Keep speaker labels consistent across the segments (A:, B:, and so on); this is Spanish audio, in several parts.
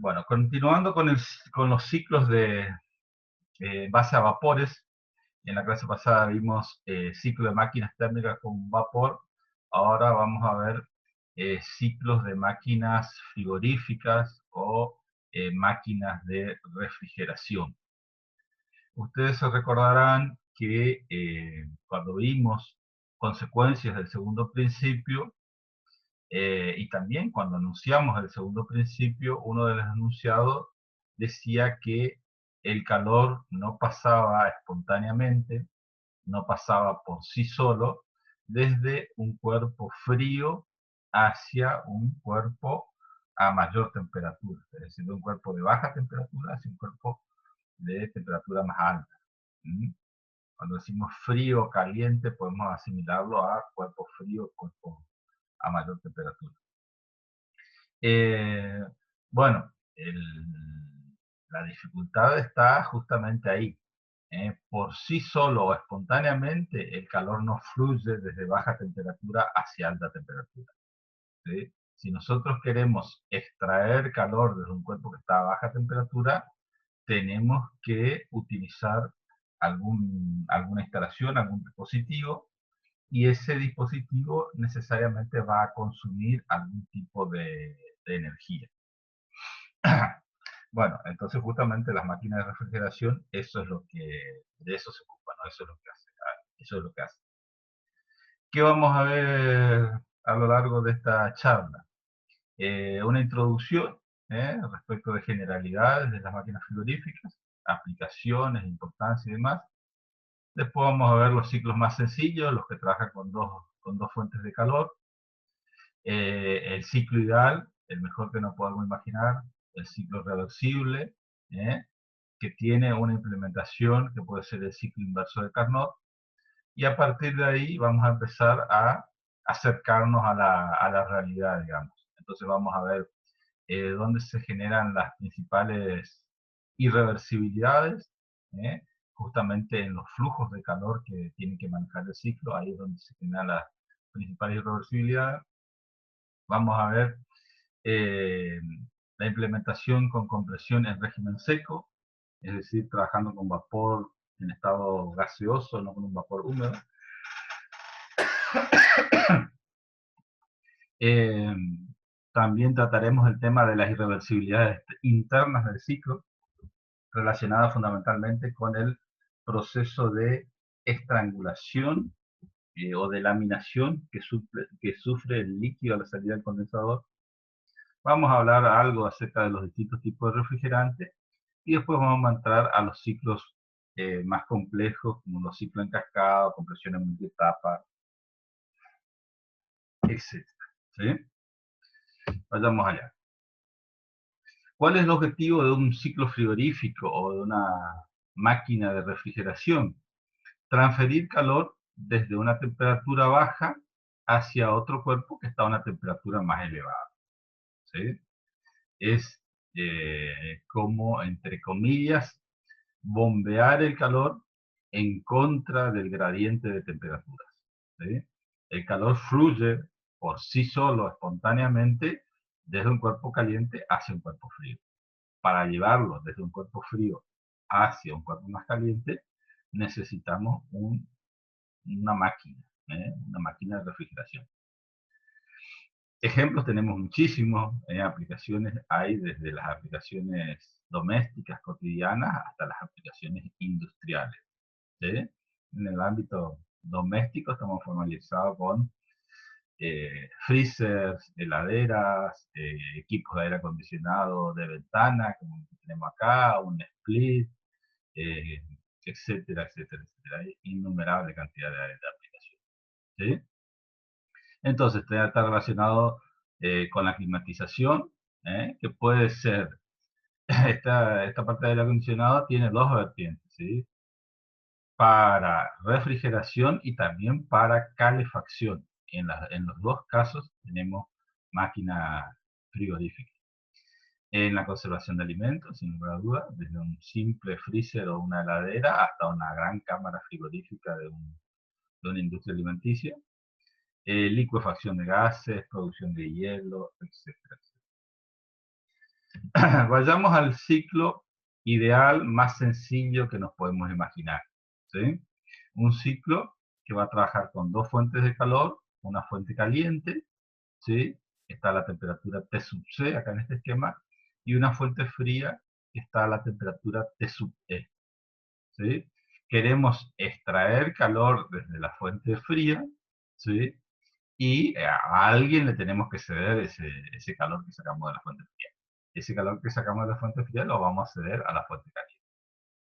A: Bueno, continuando con los ciclos de base a vapores, en la clase pasada vimos ciclo de máquinas térmicas con vapor, ahora vamos a ver ciclos de máquinas frigoríficas o máquinas de refrigeración. Ustedes se recordarán que cuando vimos consecuencias del segundo principio, y también cuando anunciamos el segundo principio, uno de los enunciados decía que el calor no pasaba espontáneamente, no pasaba por sí solo, desde un cuerpo frío hacia un cuerpo a mayor temperatura, es decir, de un cuerpo de baja temperatura hacia un cuerpo de temperatura más alta. Cuando decimos frío o caliente, podemos asimilarlo a cuerpo frío, cuerpo a mayor temperatura. Bueno, la dificultad está justamente ahí. Por sí solo o espontáneamente, el calor no fluye desde baja temperatura hacia alta temperatura. ¿Sí? Si nosotros queremos extraer calor desde un cuerpo que está a baja temperatura, tenemos que utilizar alguna instalación, algún dispositivo, y ese dispositivo necesariamente va a consumir algún tipo de energía. Bueno, entonces justamente las máquinas de refrigeración, eso es lo que, de eso se ocupan, ¿no? Eso es lo que hace. Eso es lo que hace. ¿Qué vamos a ver a lo largo de esta charla? Una introducción respecto de generalidades de las máquinas frigoríficas, aplicaciones, importancia y demás. Después vamos a ver los ciclos más sencillos, los que trabajan con dos fuentes de calor. El ciclo ideal, el mejor que nos podemos imaginar, el ciclo reversible, que tiene una implementación que puede ser el ciclo inverso de Carnot, y a partir de ahí vamos a empezar a acercarnos a la realidad, digamos. Entonces vamos a ver dónde se generan las principales irreversibilidades, ¿eh? Justamente en los flujos de calor que tiene que manejar el ciclo, ahí es donde se generan las principales irreversibilidades. Vamos a ver eh, la implementación con compresión en régimen seco, es decir, trabajando con vapor en estado gaseoso, no con un vapor húmedo. Eh, También trataremos el tema de las irreversibilidades internas del ciclo, relacionadas fundamentalmente con el proceso de estrangulación o de laminación que sufre el líquido a la salida del condensador. Vamos a hablar algo acerca de los distintos tipos de refrigerantes y después vamos a entrar a los ciclos más complejos, como los ciclos en cascada, compresión en multietapa, etc. ¿Sí? Vayamos allá. ¿Cuál es el objetivo de un ciclo frigorífico o de una máquina de refrigeración? Transferir calor desde una temperatura baja hacia otro cuerpo que está a una temperatura más elevada. ¿Sí? Es como, entre comillas, bombear el calor en contra del gradiente de temperaturas. ¿Sí? El calor fluye por sí solo, espontáneamente, desde un cuerpo caliente hacia un cuerpo frío. Para llevarlo desde un cuerpo frío hacia un cuerpo más caliente, necesitamos una máquina de refrigeración. Ejemplos tenemos muchísimos, aplicaciones hay desde las aplicaciones domésticas cotidianas hasta las aplicaciones industriales. ¿Sí? En el ámbito doméstico estamos formalizados con freezers, heladeras, equipos de aire acondicionado de ventana, como el que tenemos acá, un split, eh, etcétera, etcétera, etcétera. Hay innumerable cantidad de aplicaciones. ¿Sí? Entonces, está relacionado con la climatización, que puede ser, esta parte del aire acondicionado tiene dos vertientes, ¿sí? Para refrigeración y también para calefacción. En los dos casos tenemos máquina frigorífica. En la conservación de alimentos, sin lugar a dudas, desde un simple freezer o una heladera hasta una gran cámara frigorífica de una industria alimenticia. Licuefacción de gases, producción de hielo, etcétera. Vayamos al ciclo ideal más sencillo que nos podemos imaginar, ¿sí? Un ciclo que va a trabajar con dos fuentes de calor, una fuente caliente, ¿sí? Está a la temperatura T sub C, acá en este esquema, y una fuente fría que está a la temperatura T sub E, ¿sí? Queremos extraer calor desde la fuente fría, ¿sí? Y a alguien le tenemos que ceder ese calor que sacamos de la fuente fría. Ese calor que sacamos de la fuente fría lo vamos a ceder a la fuente caliente,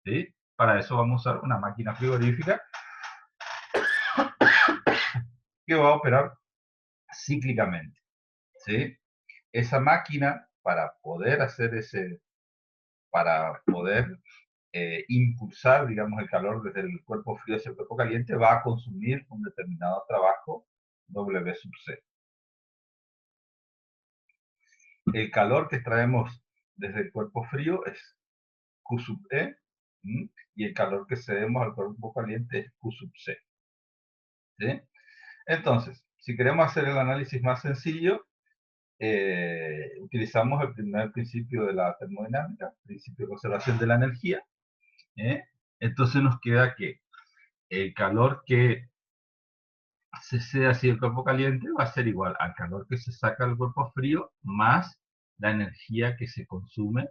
A: ¿sí? Para eso vamos a usar una máquina frigorífica que va a operar cíclicamente, ¿sí? Esa máquina, para poder impulsar, digamos, el calor desde el cuerpo frío hacia el cuerpo caliente, va a consumir un determinado trabajo W sub C. El calor que extraemos desde el cuerpo frío es Q sub E, y el calor que cedemos al cuerpo caliente es Q sub C, ¿sí? Entonces, si queremos hacer el análisis más sencillo, utilizamos el primer principio de la termodinámica, principio de conservación de la energía. ¿eh? Entonces nos queda que el calor que se cede hacia el cuerpo caliente va a ser igual al calor que se saca del cuerpo frío más la energía que se consume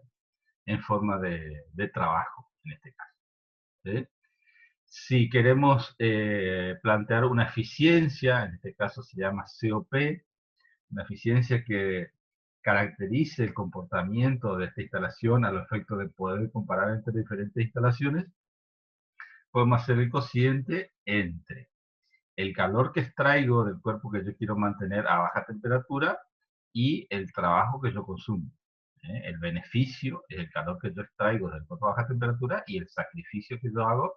A: en forma de trabajo, en este caso. ¿sí? Si queremos plantear una eficiencia, en este caso se llama COP, una eficiencia que caracterice el comportamiento de esta instalación a los efectos de poder comparar entre diferentes instalaciones, podemos hacer el cociente entre el calor que extraigo del cuerpo que yo quiero mantener a baja temperatura y el trabajo que yo consumo. El beneficio es el calor que yo extraigo del cuerpo a baja temperatura y el sacrificio que yo hago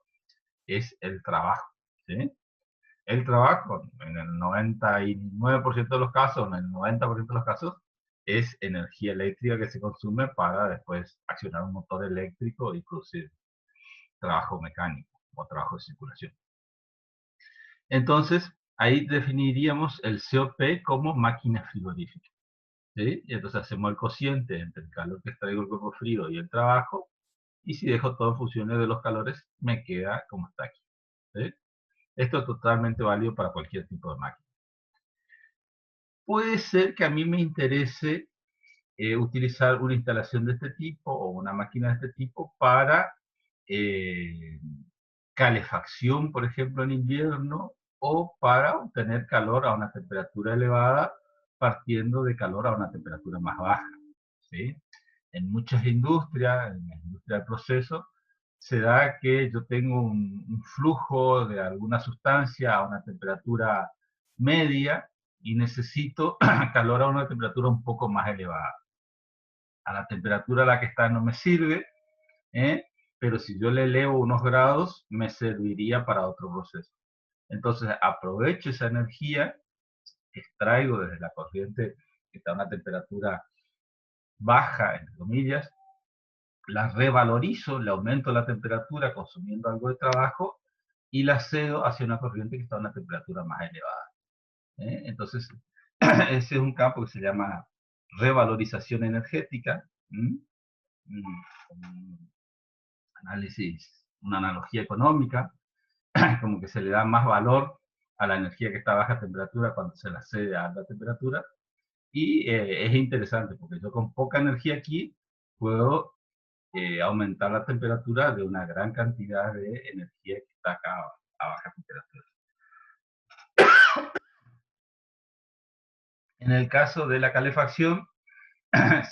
A: es el trabajo. ¿sí? El trabajo, en el 99% de los casos, en el 90% de los casos, es energía eléctrica que se consume para después accionar un motor eléctrico y producir trabajo mecánico o trabajo de circulación. Entonces, ahí definiríamos el COP como máquina frigorífica. ¿sí? Y entonces hacemos el cociente entre el calor que extraigo del cuerpo frío y el trabajo, y si dejo todo en funciones de los calores, me queda como está aquí. ¿sí? Esto es totalmente válido para cualquier tipo de máquina. Puede ser que a mí me interese utilizar una instalación de este tipo o una máquina de este tipo para eh, calefacción, por ejemplo, en invierno, o para obtener calor a una temperatura elevada partiendo de calor a una temperatura más baja. ¿sí? En muchas industrias, en la industria del proceso, se da que yo tengo un flujo de alguna sustancia a una temperatura media y necesito calor a una temperatura un poco más elevada. A la temperatura a la que está no me sirve, ¿eh? pero si yo le elevo unos grados, me serviría para otro proceso. Entonces aprovecho esa energía que extraigo desde la corriente que está a una temperatura baja, entre comillas, la revalorizo, le aumento la temperatura consumiendo algo de trabajo y la cedo hacia una corriente que está a una temperatura más elevada. Entonces, ese es un campo que se llama revalorización energética. Un análisis, una analogía económica, como que se le da más valor a la energía que está a baja temperatura cuando se la cede a alta temperatura. Y es interesante porque yo con poca energía aquí puedo aumentar la temperatura de una gran cantidad de energía que está acá a baja temperatura. En el caso de la calefacción,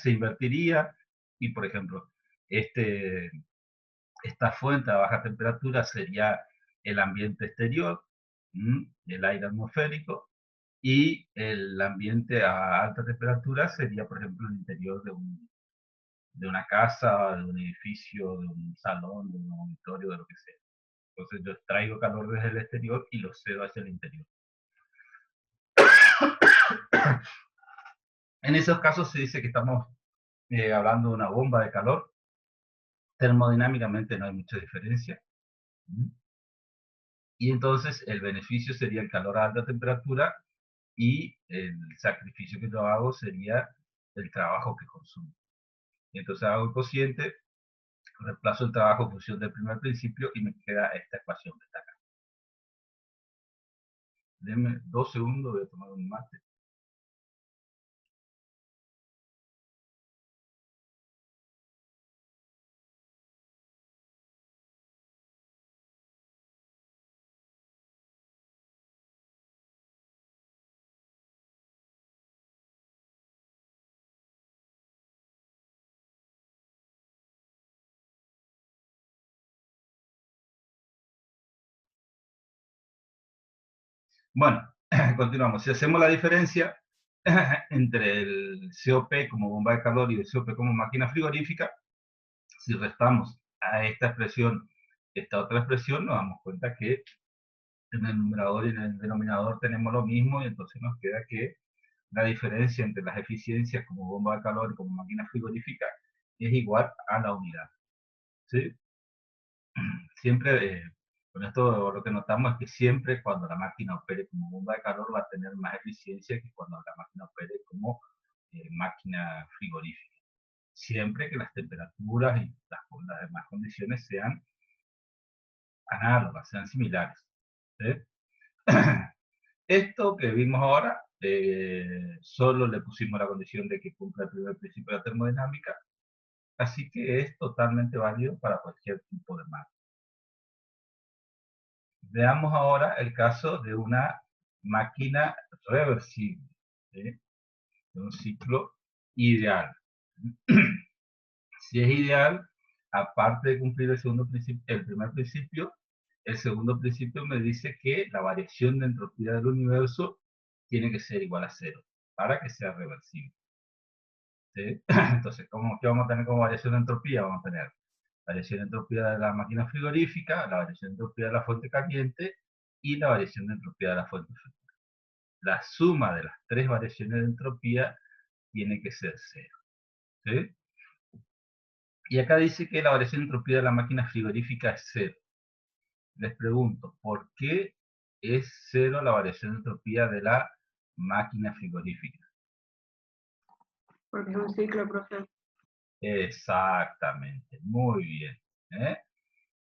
A: se invertiría y, por ejemplo, esta fuente a baja temperatura sería el ambiente exterior, el aire atmosférico, y el ambiente a alta temperatura sería, por ejemplo, el interior de una casa, de un edificio, de un salón, de un auditorio, de lo que sea. Entonces yo extraigo calor desde el exterior y lo cedo hacia el interior. En esos casos se dice que estamos hablando de una bomba de calor. Termodinámicamente no hay mucha diferencia. Y entonces el beneficio sería el calor a alta temperatura y el sacrificio que yo hago sería el trabajo que consumo. Y entonces hago el cociente, reemplazo el trabajo en función del primer principio y me queda esta ecuación que está acá. Denme 2 segundos, voy a tomar un mate. Bueno, continuamos. Si hacemos la diferencia entre el COP como bomba de calor y el COP como máquina frigorífica, si restamos a esta expresión esta otra expresión, nos damos cuenta que en el numerador y en el denominador tenemos lo mismo y entonces nos queda que la diferencia entre las eficiencias como bomba de calor y como máquina frigorífica es igual a la unidad. ¿Sí? Siempre, con esto lo que notamos es que siempre cuando la máquina opere como bomba de calor va a tener más eficiencia que cuando la máquina opere como máquina frigorífica. Siempre que las temperaturas y las demás condiciones sean análogas, sean similares. ¿Sí? Esto que vimos ahora, solo le pusimos la condición de que cumpla el primer principio de la termodinámica, así que es totalmente válido para cualquier tipo de máquina. Veamos ahora el caso de una máquina reversible, ¿sí? De un ciclo ideal. Si es ideal, aparte de cumplir el segundo principio, el primer principio, el segundo principio me dice que la variación de entropía del universo tiene que ser igual a cero para que sea reversible. ¿Sí? Entonces, ¿qué vamos a tener como variación de entropía? Vamos a tener variación de entropía de la máquina frigorífica, la variación de entropía de la fuente caliente y la variación de entropía de la fuente fría. La suma de las tres variaciones de entropía tiene que ser cero. ¿Sí? Y acá dice que la variación de entropía de la máquina frigorífica es cero. Les pregunto, ¿por qué es cero la variación de entropía de la máquina frigorífica?
B: Porque es un ciclo, profe.
A: Exactamente, muy bien. ¿Eh?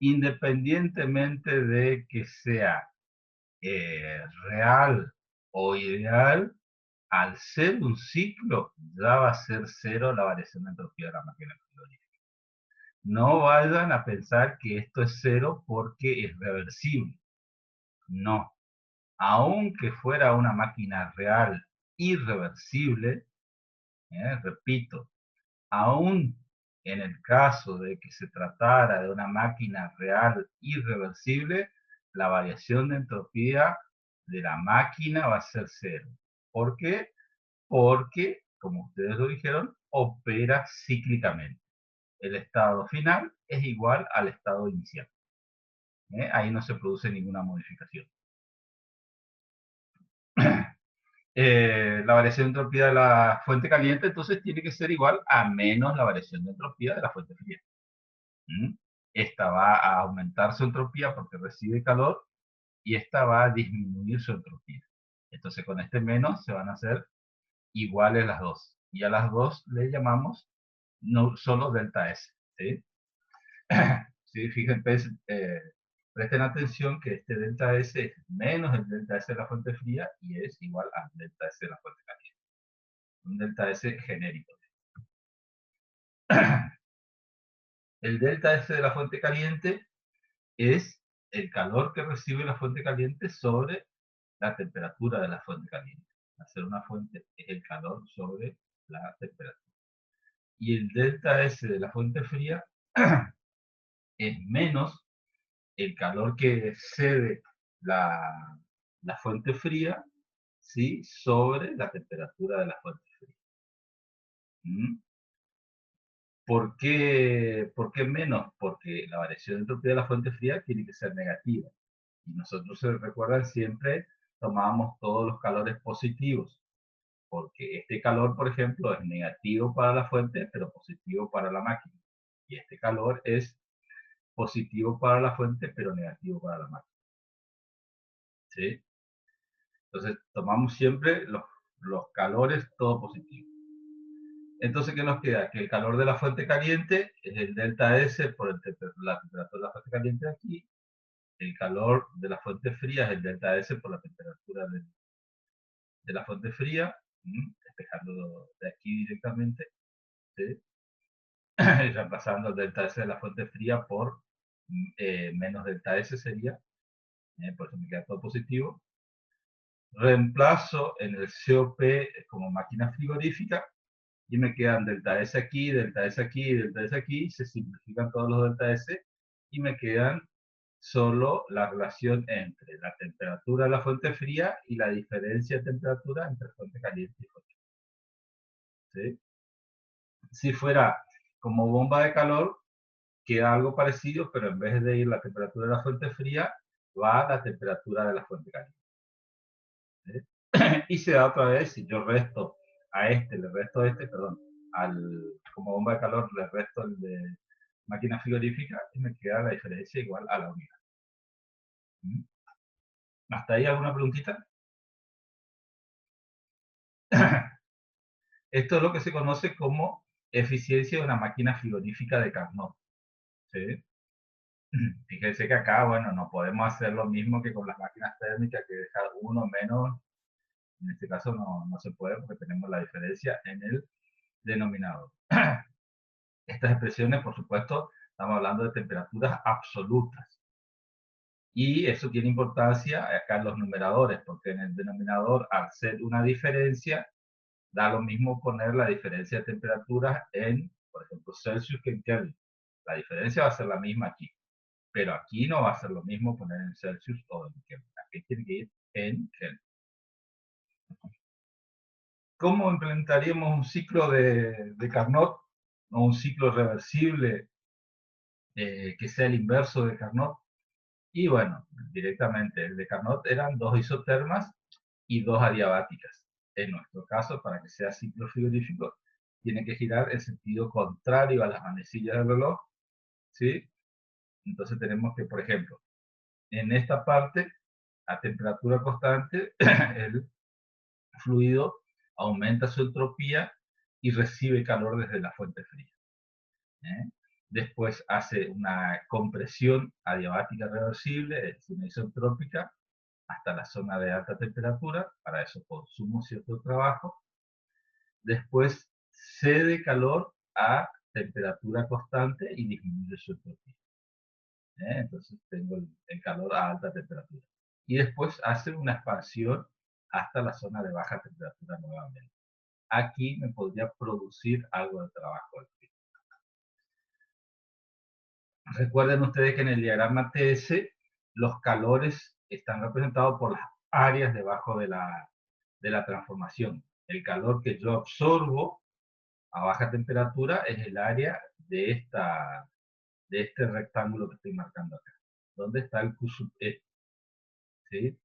A: Independientemente de que sea real o ideal, al ser un ciclo, ya va a ser cero la variación de entropía de la máquina frigorífica. No vayan a pensar que esto es cero porque es reversible. No. Aunque fuera una máquina real irreversible, repito, aún en el caso de que se tratara de una máquina real irreversible, la variación de entropía de la máquina va a ser cero. ¿Por qué? Porque, como ustedes lo dijeron, opera cíclicamente. El estado final es igual al estado inicial. Ahí no se produce ninguna modificación. La variación de entropía de la fuente caliente entonces tiene que ser igual a menos la variación de entropía de la fuente fría. Esta va a aumentar su entropía porque recibe calor y esta va a disminuir su entropía. Entonces con este menos se van a hacer iguales las dos. Y a las dos le llamamos no solo delta S. ¿Sí? ¿Sí? Fíjense, presten atención que este delta S es menos el delta S de la fuente fría y es igual al delta S de la fuente caliente. Un delta S genérico. El delta S de la fuente caliente es el calor que recibe la fuente caliente sobre la temperatura de la fuente caliente. Hacer una fuente es el calor sobre la temperatura. Y el delta S de la fuente fría es menos el calor que cede la fuente fría, ¿sí? Sobre la temperatura de la fuente fría. ¿Mm? ¿Por qué menos? Porque la variación de entropía de la fuente fría tiene que ser negativa. Y nosotros, se recuerdan, siempre tomábamos todos los calores positivos. Porque este calor, por ejemplo, es negativo para la fuente, pero positivo para la máquina. Y este calor es positivo para la fuente, pero negativo para la máquina. ¿Sí? Entonces, tomamos siempre los calores todo positivos. Entonces, ¿qué nos queda? Que el calor de la fuente caliente es el delta S por la temperatura de la fuente caliente de aquí. El calor de la fuente fría es el delta S por la temperatura de la fuente fría, despejando de aquí directamente, ¿sí? Y reemplazando el delta S de la fuente fría por menos delta S sería, por eso me queda todo positivo. Reemplazo en el COP como máquina frigorífica y me quedan delta S aquí, delta S aquí, delta S aquí, se simplifican todos los delta S y me quedan solo la relación entre la temperatura de la fuente fría y la diferencia de temperatura entre fuente caliente y fuente fría, ¿sí? Si fuera como bomba de calor, queda algo parecido, pero en vez de ir la temperatura de la fuente fría, va a la temperatura de la fuente caliente, ¿sí? Y se da otra vez, si yo resto a este, le resto a este, perdón, como bomba de calor, le resto el de máquina frigorífica y me queda la diferencia igual a la unidad. ¿Hasta ahí alguna preguntita? Esto es lo que se conoce como eficiencia de una máquina frigorífica de Carnot, ¿sí? Fíjense que acá, bueno, no podemos hacer lo mismo que con las máquinas térmicas, que dejar uno menos. En este caso no se puede porque tenemos la diferencia en el denominador. Estas expresiones, por supuesto, estamos hablando de temperaturas absolutas. Y eso tiene importancia acá en los numeradores, porque en el denominador, al ser una diferencia, da lo mismo poner la diferencia de temperaturas en, por ejemplo, Celsius que en Kelvin. La diferencia va a ser la misma aquí, pero aquí no va a ser lo mismo poner en Celsius o en Kelvin. Aquí tiene que ir en Kelvin. ¿Cómo implementaríamos un ciclo de Carnot o un ciclo reversible que sea el inverso de Carnot? Y bueno, directamente, el de Carnot eran dos isotermas y dos adiabáticas. En nuestro caso, para que sea ciclo frigorífico, tiene que girar en sentido contrario a las manecillas del reloj, ¿sí? Entonces tenemos que, por ejemplo, en esta parte, a temperatura constante, el fluido aumenta su entropía y recibe calor desde la fuente fría, ¿eh? Después hace una compresión adiabática reversible, es decir, una isotrópica, hasta la zona de alta temperatura, para eso consumo cierto trabajo. Después cede calor a temperatura constante y disminuye su entropía, ¿eh? Entonces tengo el calor a alta temperatura. Y después hace una expansión hasta la zona de baja temperatura nuevamente. Aquí me podría producir algo de trabajo. Recuerden ustedes que en el diagrama TS los calores están representados por las áreas debajo de la transformación. El calor que yo absorbo a baja temperatura es el área de este rectángulo que estoy marcando acá. ¿Dónde está el Q sub E? ¿Sí?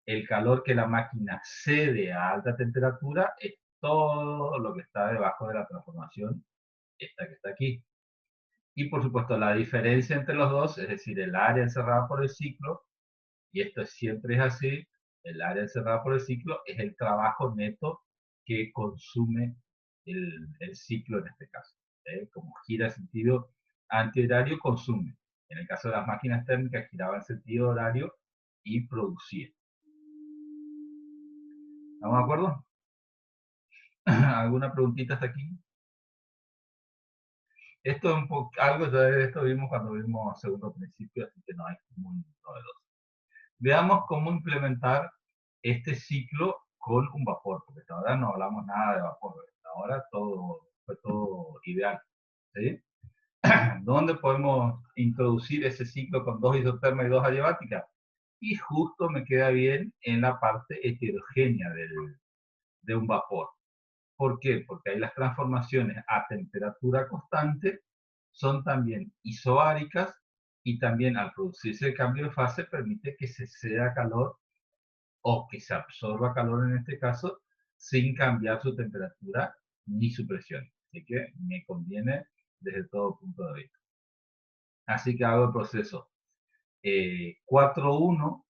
A: El calor que la máquina cede a alta temperatura es todo lo que está debajo de la transformación, esta que está aquí. Y por supuesto la diferencia entre los dos, es decir, el área encerrada por el ciclo, y esto siempre es así, el área encerrada por el ciclo es el trabajo neto que consume el ciclo en este caso. Como gira en sentido antihorario, consume. En el caso de las máquinas térmicas giraba en sentido horario y producía. ¿Estamos de acuerdo? ¿Alguna preguntita hasta aquí? Esto es un poco, algo de esto vimos cuando vimos segundo principio, así que no es muy novedoso. Veamos cómo implementar este ciclo con un vapor, porque hasta ahora no hablamos nada de vapor, hasta ahora fue todo ideal, ¿sí? ¿Dónde podemos introducir ese ciclo con dos isotermas y dos adiabáticas? Y justo me queda bien en la parte heterogénea de un vapor. ¿Por qué? Porque ahí las transformaciones a temperatura constante son también isobáricas y también al producirse el cambio de fase permite que se ceda calor o que se absorba calor en este caso sin cambiar su temperatura ni su presión. Así que me conviene desde todo punto de vista. Así que hago el proceso 4.1,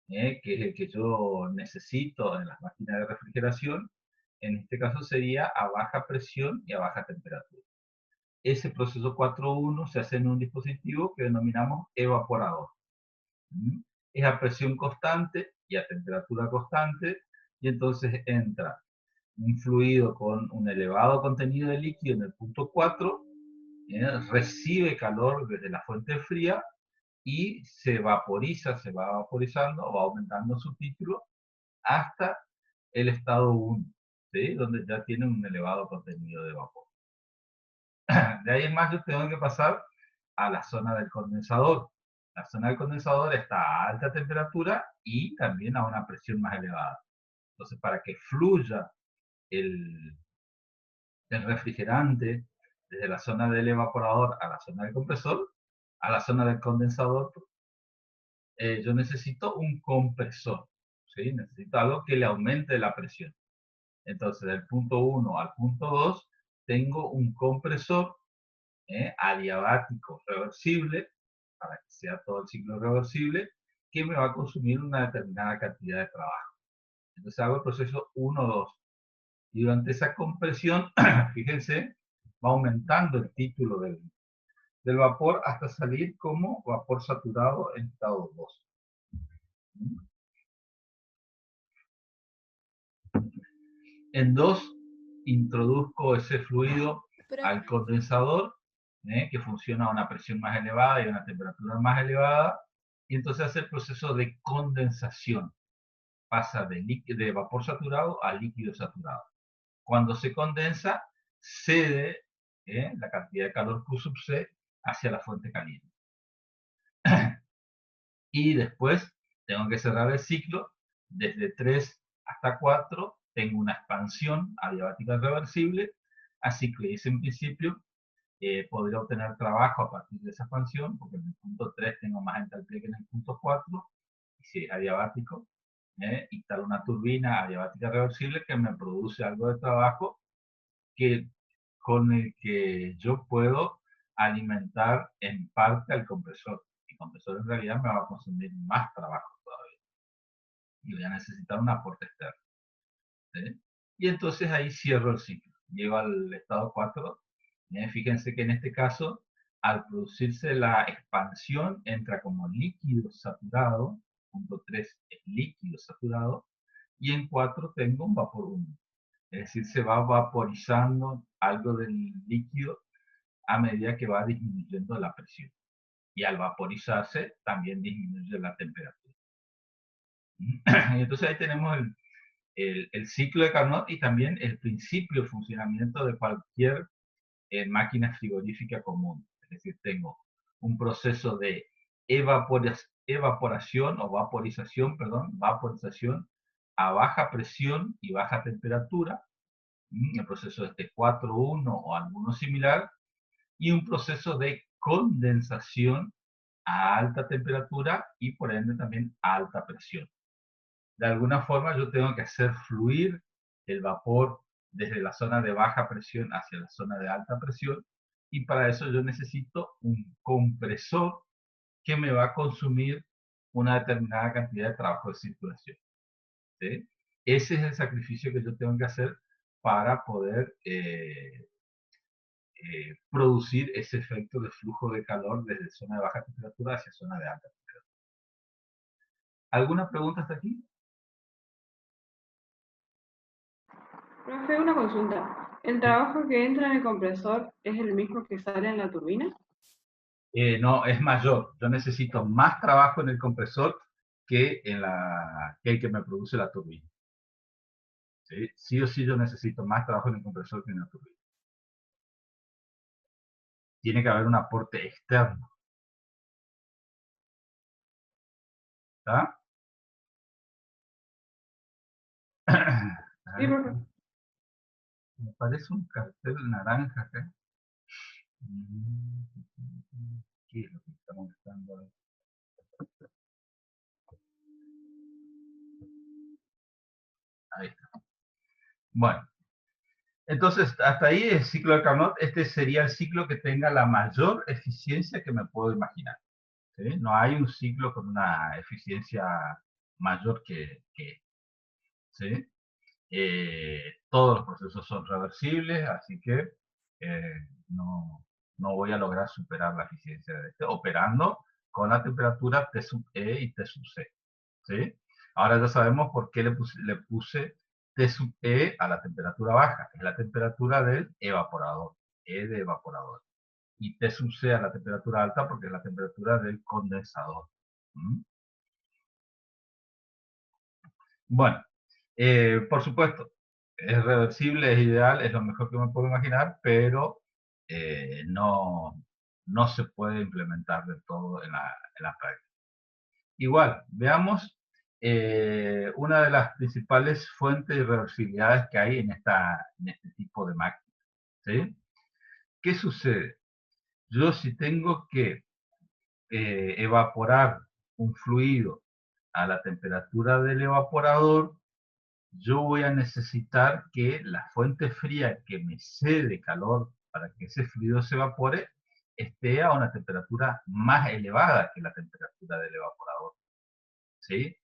A: que es el que yo necesito en las máquinas de refrigeración, en este caso sería a baja presión y a baja temperatura. Ese proceso 4.1 se hace en un dispositivo que denominamos evaporador. Es a presión constante y a temperatura constante, y entonces entra un fluido con un elevado contenido de líquido en el punto 4, recibe calor desde la fuente fría y se vaporiza, se va vaporizando o va aumentando su título hasta el estado 1, ¿sí? Donde ya tiene un elevado contenido de vapor. De ahí en más yo tengo que pasar a la zona del condensador. La zona del condensador está a alta temperatura y también a una presión más elevada. Entonces, para que fluya el refrigerante desde la zona del evaporador a la zona del compresor, a la zona del condensador, yo necesito un compresor, ¿sí? Necesito algo que le aumente la presión. Entonces, del punto 1 al punto 2, tengo un compresor adiabático reversible, para que sea todo el ciclo reversible, que me va a consumir una determinada cantidad de trabajo. Entonces hago el proceso 1-2. Y durante esa compresión, fíjense, va aumentando el título del vapor hasta salir como vapor saturado en estado 2. En 2, introduzco ese fluido al condensador, que funciona a una presión más elevada y a una temperatura más elevada, y entonces hace el proceso de condensación. Pasa de vapor saturado a líquido saturado. Cuando se condensa, cede la cantidad de calor Q sub C hacia la fuente caliente. Y después tengo que cerrar el ciclo. Desde 3 hasta 4 tengo una expansión adiabática reversible, así que ese en principio podría obtener trabajo a partir de esa expansión, porque en el punto 3 tengo más entalpía que en el punto 4, y si es adiabático, instalo una turbina adiabática reversible que me produce algo de trabajo que, con el que yo puedo alimentar en parte al compresor. El compresor en realidad me va a consumir más trabajo todavía y voy a necesitar un aporte externo, ¿sí? Y entonces ahí cierro el ciclo, llego al estado 4. Fíjense que en este caso, al producirse la expansión, entra como líquido saturado, punto 3 es líquido saturado, y en 4 tengo un vapor húmedo. Es decir, se va vaporizando algo del líquido a medida que va disminuyendo la presión. Y al vaporizarse, también disminuye la temperatura. Y entonces ahí tenemos el ciclo de Carnot y también el principio de funcionamiento de cualquier máquina frigorífica común. Es decir, tengo un proceso de evaporación o vaporización, vaporización a baja presión y baja temperatura. El proceso es de 4.1 o alguno similar, y un proceso de condensación a alta temperatura y por ende también a alta presión. De alguna forma yo tengo que hacer fluir el vapor desde la zona de baja presión hacia la zona de alta presión, y para eso yo necesito un compresor que me va a consumir una determinada cantidad de trabajo de circulación, ¿sí? Ese es el sacrificio que yo tengo que hacer para poder producir ese efecto de flujo de calor desde zona de baja temperatura hacia zona de alta temperatura. ¿Alguna pregunta hasta aquí?
B: Profe, una consulta. ¿El trabajo que entra en el compresor es el mismo que sale en la turbina?
A: No, es mayor. Yo necesito más trabajo en el compresor que, que el que me produce la turbina. ¿Sí? Sí o sí yo necesito más trabajo en el compresor que en la turbina. Tiene que haber un aporte externo. ¿Está?
B: Sí, profe.
A: Me parece un cartel naranja acá. ¿Qué es lo que está molestando ahí? Ahí está. Bueno, entonces hasta ahí el ciclo de Carnot. Este sería el ciclo que tenga la mayor eficiencia que me puedo imaginar, ¿sí? No hay un ciclo con una eficiencia mayor que ¿sí? Todos los procesos son reversibles, así que no, no voy a lograr superar la eficiencia de este operando con la temperatura T sub E y T sub C. ¿Sí? Ahora ya sabemos por qué le puse T sub E a la temperatura baja. Es la temperatura del evaporador, E de evaporador. Y T sub C a la temperatura alta porque es la temperatura del condensador. ¿Mm? Bueno, por supuesto, es reversible, es ideal, es lo mejor que me puedo imaginar, pero no, no se puede implementar del todo en la práctica. Igual, veamos una de las principales fuentes de reversibilidades que hay en este tipo de máquinas. ¿Sí? ¿Qué sucede? Yo si tengo que evaporar un fluido a la temperatura del evaporador, yo voy a necesitar que la fuente fría que me cede calor para que ese fluido se evapore esté a una temperatura más elevada que la temperatura del evaporador. ¿Sí?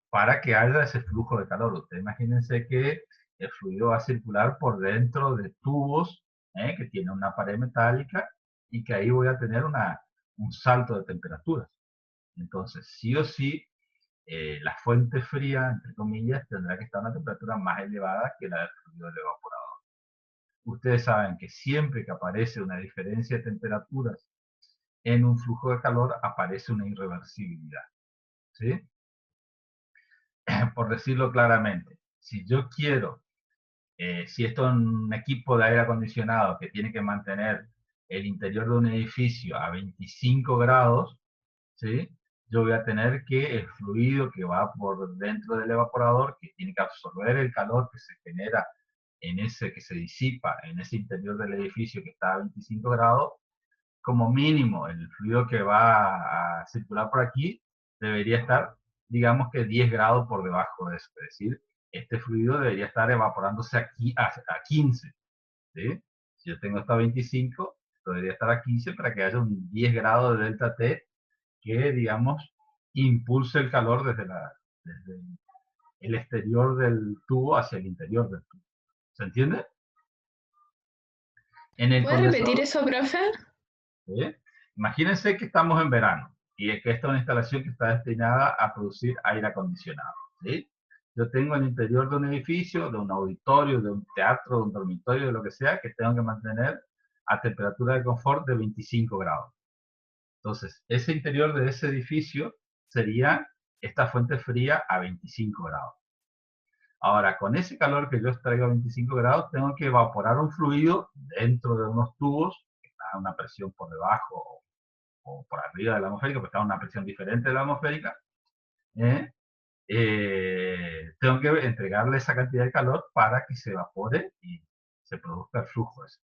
A: Para que haya ese flujo de calor. Ustedes imagínense que el fluido va a circular por dentro de tubos que tienen una pared metálica y que ahí voy a tener un salto de temperaturas. Entonces, sí o sí, la fuente fría, entre comillas, tendrá que estar a una temperatura más elevada que la del fluido del evaporador. Ustedes saben que siempre que aparece una diferencia de temperaturas en un flujo de calor, aparece una irreversibilidad. ¿Sí? Por decirlo claramente, si yo quiero, si esto es un equipo de aire acondicionado que tiene que mantener el interior de un edificio a 25 grados, ¿sí? Yo voy a tener que el fluido que va por dentro del evaporador, que tiene que absorber el calor que se genera que se disipa en ese interior del edificio que está a 25 grados, como mínimo el fluido que va a circular por aquí debería estar, digamos que 10 grados por debajo de eso. Es decir, este fluido debería estar evaporándose aquí a 15. ¿Sí? Si yo tengo esto a 25, debería estar a 15 para que haya un 10 grados de delta T que, digamos, impulse el calor desde el exterior del tubo hacia el interior del tubo. ¿Se entiende? En el
C: ¿Puedes repetir
A: condensador,
C: eso, profe?
A: ¿sí? Imagínense que estamos en verano y que esta es una instalación que está destinada a producir aire acondicionado. ¿Sí? Yo tengo el interior de un edificio, de un auditorio, de un teatro, de un dormitorio, de lo que sea, que tengo que mantener a temperatura de confort de 25 grados. Entonces, ese interior de ese edificio sería esta fuente fría a 25 grados. Ahora, con ese calor que yo extraigo a 25 grados, tengo que evaporar un fluido dentro de unos tubos que está a una presión por debajo o por arriba de la atmosférica, porque está a una presión diferente de la atmosférica. ¿eh? Tengo que entregarle esa cantidad de calor para que se evapore y se produzca el flujo ese.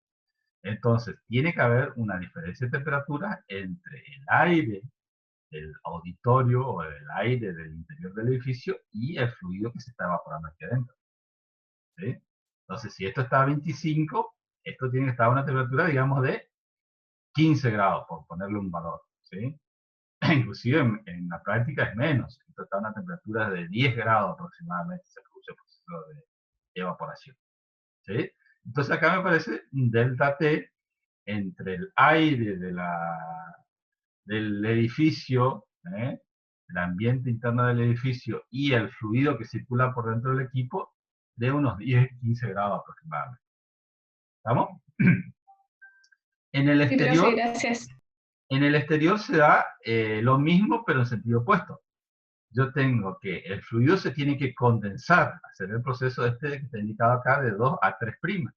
A: Entonces, tiene que haber una diferencia de temperatura entre el aire del auditorio o el aire del interior del edificio y el fluido que se está evaporando aquí adentro. ¿Sí? Entonces, si esto está a 25, esto tiene que estar a una temperatura, digamos, de 15 grados, por ponerle un valor. ¿Sí? Inclusive en la práctica es menos. Esto está a una temperatura de 10 grados aproximadamente, se produce el proceso de evaporación. ¿Sí? Entonces acá me aparece un delta T entre el aire del edificio, el ambiente interno del edificio y el fluido que circula por dentro del equipo de unos 10-15 grados aproximadamente. ¿Estamos? En el
C: Sí, profe,
A: exterior,
C: gracias.
A: se da lo mismo, pero en sentido opuesto. Yo tengo que el fluido se tiene que condensar, hacer el proceso este que está indicado acá de 2 a 3'.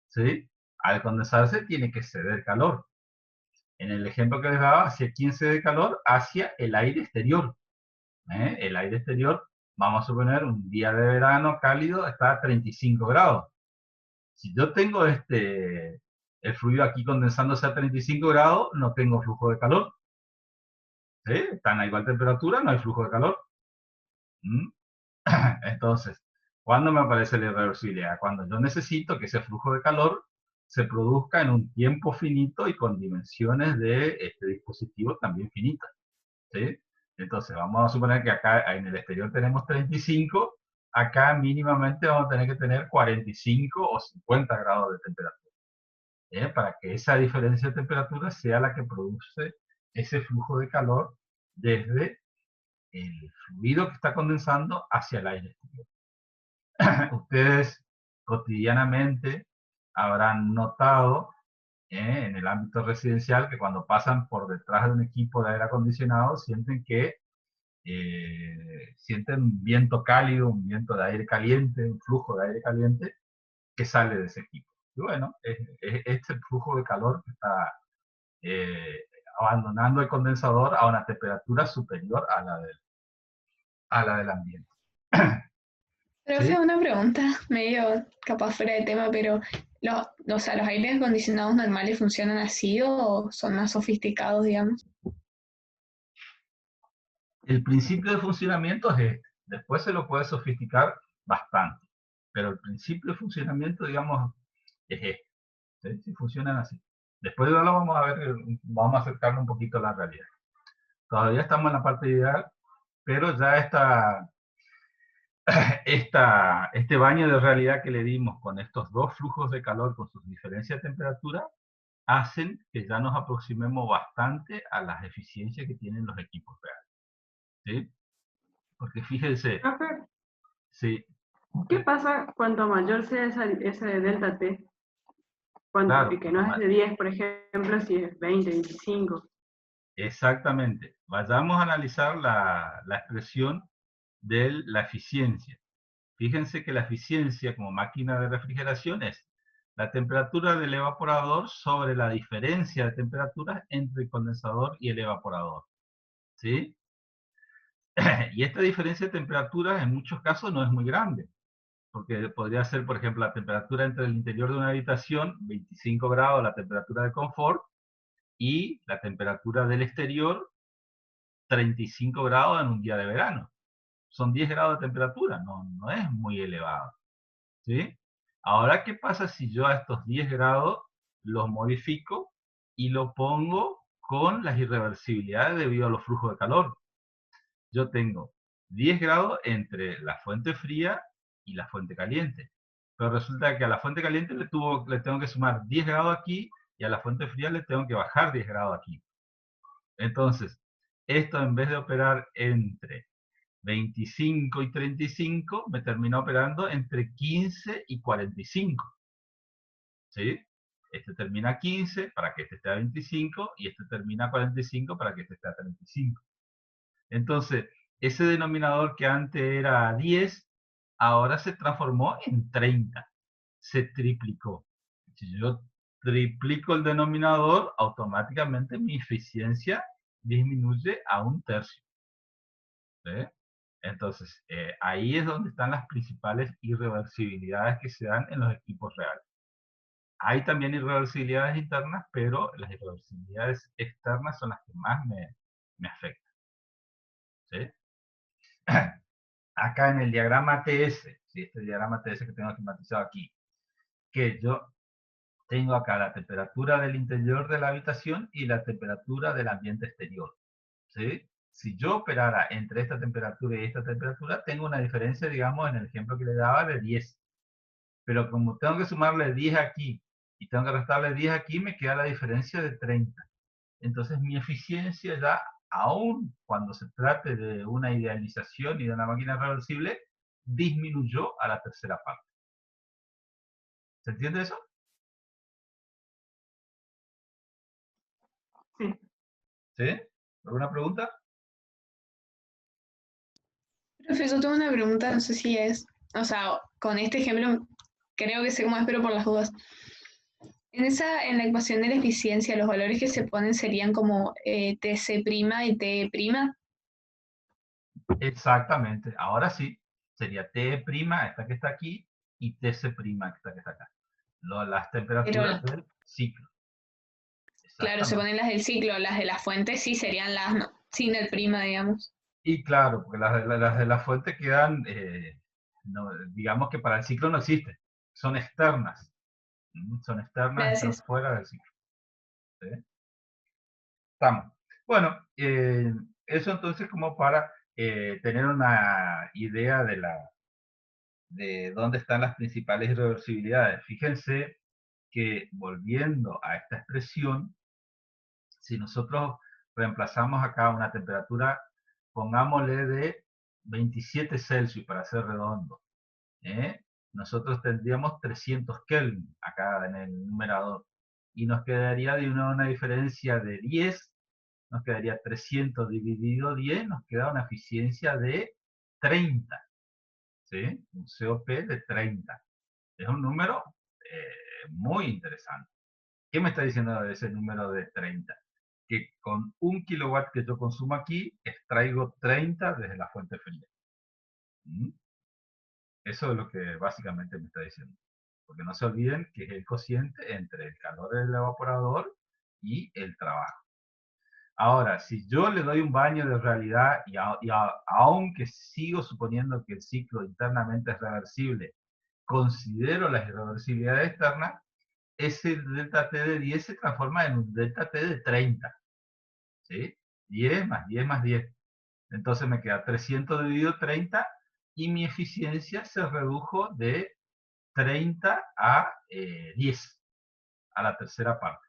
A: ¿Sí? Al condensarse tiene que ceder calor. En el ejemplo que les daba, hacia 15 de calor hacia el aire exterior. El aire exterior, vamos a suponer, un día de verano cálido está a 35 grados. Si yo tengo el fluido aquí condensándose a 35 grados, no tengo flujo de calor. ¿Sí? Están a igual temperatura, no hay flujo de calor. ¿Mm? Entonces, ¿cuándo me aparece la irreversibilidad? Cuando yo necesito que ese flujo de calor se produzca en un tiempo finito y con dimensiones de este dispositivo también finitas. ¿Sí? Entonces, vamos a suponer que acá en el exterior tenemos 35, acá mínimamente vamos a tener que tener 45 o 50 grados de temperatura, para que esa diferencia de temperatura sea la que produce ese flujo de calor desde el fluido que está condensando hacia el aire exterior. Ustedes cotidianamente habrán notado en el ámbito residencial que cuando pasan por detrás de un equipo de aire acondicionado sienten que sienten un viento cálido, un viento de aire caliente, un flujo de aire caliente que sale de ese equipo. Y bueno, es este flujo de calor que está eh, abandonando el condensador a una temperatura superior a la del ambiente.
C: Profe,
A: ¿Sí?
C: una pregunta, medio capaz fuera de tema, pero o sea, ¿los aires acondicionados normales funcionan así o son más sofisticados, digamos?
A: El principio de funcionamiento es este. Después se lo puede sofisticar bastante, pero el principio de funcionamiento, digamos, es este. ¿Sí? Si funcionan así. Después lo vamos a ver, vamos a acercarnos un poquito a la realidad. Todavía estamos en la parte ideal, pero ya este baño de realidad que le dimos con estos dos flujos de calor con sus diferencias de temperatura hacen que ya nos aproximemos bastante a las eficiencias que tienen los equipos reales. ¿Sí? Porque fíjense,
B: Profe,
A: sí,
B: ¿qué pasa cuanto mayor sea ese delta T?
A: claro,
B: Que no es de 10, por ejemplo, si es 20, 25.
A: exactamente. Vayamos a analizar la expresión de la eficiencia. Fíjense que la eficiencia como máquina de refrigeración es la temperatura del evaporador sobre la diferencia de temperaturas entre el condensador y el evaporador. ¿Sí? Y esta diferencia de temperaturas en muchos casos no es muy grande, porque podría ser, por ejemplo, la temperatura entre el interior de una habitación, 25 grados, la temperatura de confort, y la temperatura del exterior, 35 grados en un día de verano. Son 10 grados de temperatura, no es muy elevado. ¿Sí? Ahora, ¿qué pasa si yo a estos 10 grados los modifico y lo pongo con las irreversibilidades debido a los flujos de calor? Yo tengo 10 grados entre la fuente fría y la fuente caliente. Pero resulta que a la fuente caliente le tengo que sumar 10 grados aquí y a la fuente fría le tengo que bajar 10 grados aquí. Entonces, esto en vez de operar entre 25 y 35, me termina operando entre 15 y 45. ¿Sí? Este termina a 15 para que este esté a 25 y este termina a 45 para que este esté a 35. Entonces, ese denominador que antes era 10, ahora se transformó en 30. Se triplicó. Si yo triplico el denominador, automáticamente mi eficiencia disminuye a un tercio. ¿Sí? Entonces, ahí es donde están las principales irreversibilidades que se dan en los equipos reales. Hay también irreversibilidades internas, pero las irreversibilidades externas son las que más me afectan. ¿Sí? Acá en el diagrama TS, ¿sí? Este diagrama TS que tengo esquematizado aquí, que yo tengo acá la temperatura del interior de la habitación y la temperatura del ambiente exterior. ¿Sí? Si yo operara entre esta temperatura y esta temperatura, tengo una diferencia, digamos, en el ejemplo que le daba, de 10. Pero como tengo que sumarle 10 aquí y tengo que restarle 10 aquí, me queda la diferencia de 30. Entonces mi eficiencia ya, aun cuando se trate de una idealización y de una máquina reversible, disminuyó a la tercera parte. ¿Se entiende eso?
B: Sí.
A: ¿Sí? ¿Alguna pregunta?
C: Profe, yo tengo una pregunta, no sé si es, o sea, con este ejemplo creo que sé cómo es, pero por las dudas. En la ecuación de la eficiencia, los valores que se ponen serían como TC' y T'.
A: Exactamente. Ahora sí, sería T', esta que está aquí, y TC', esta que está acá. Las
C: Pero
A: temperaturas del ciclo.
C: claro, se
A: Exactamente.
C: ponen las del ciclo, las de la fuente sí serían las no, sin el prima, digamos.
A: Y claro, porque las de la fuente quedan, digamos que para el ciclo no existen. Son externas. Son externas, están
C: Gracias.
A: fuera del ciclo. ¿Sí? Estamos. Bueno, eso entonces como para tener una idea de dónde están las principales irreversibilidades. Fíjense que volviendo a esta expresión, si nosotros reemplazamos acá una temperatura, pongámosle de 27 Celsius para ser redondo, ¿eh? Nosotros tendríamos 300 Kelvin acá en el numerador. Y nos quedaría de una diferencia de 10, nos quedaría 300 dividido 10, nos queda una eficiencia de 30. ¿Sí? Un COP de 30. Es un número muy interesante. ¿Qué me está diciendo de ese número de 30? Que con 1 kilowatt que yo consumo aquí, extraigo 30 desde la fuente fría. ¿Mm? Eso es lo que básicamente me está diciendo. Porque no se olviden que es el cociente entre el calor del evaporador y el trabajo. Ahora, si yo le doy un baño de realidad aunque sigo suponiendo que el ciclo internamente es reversible, considero las irreversibilidades externas, ese delta T de 10 se transforma en un delta T de 30. ¿Sí? 10 más 10 más 10. Entonces me queda 300 dividido 30 y mi eficiencia se redujo de 30 a 10, a la tercera parte.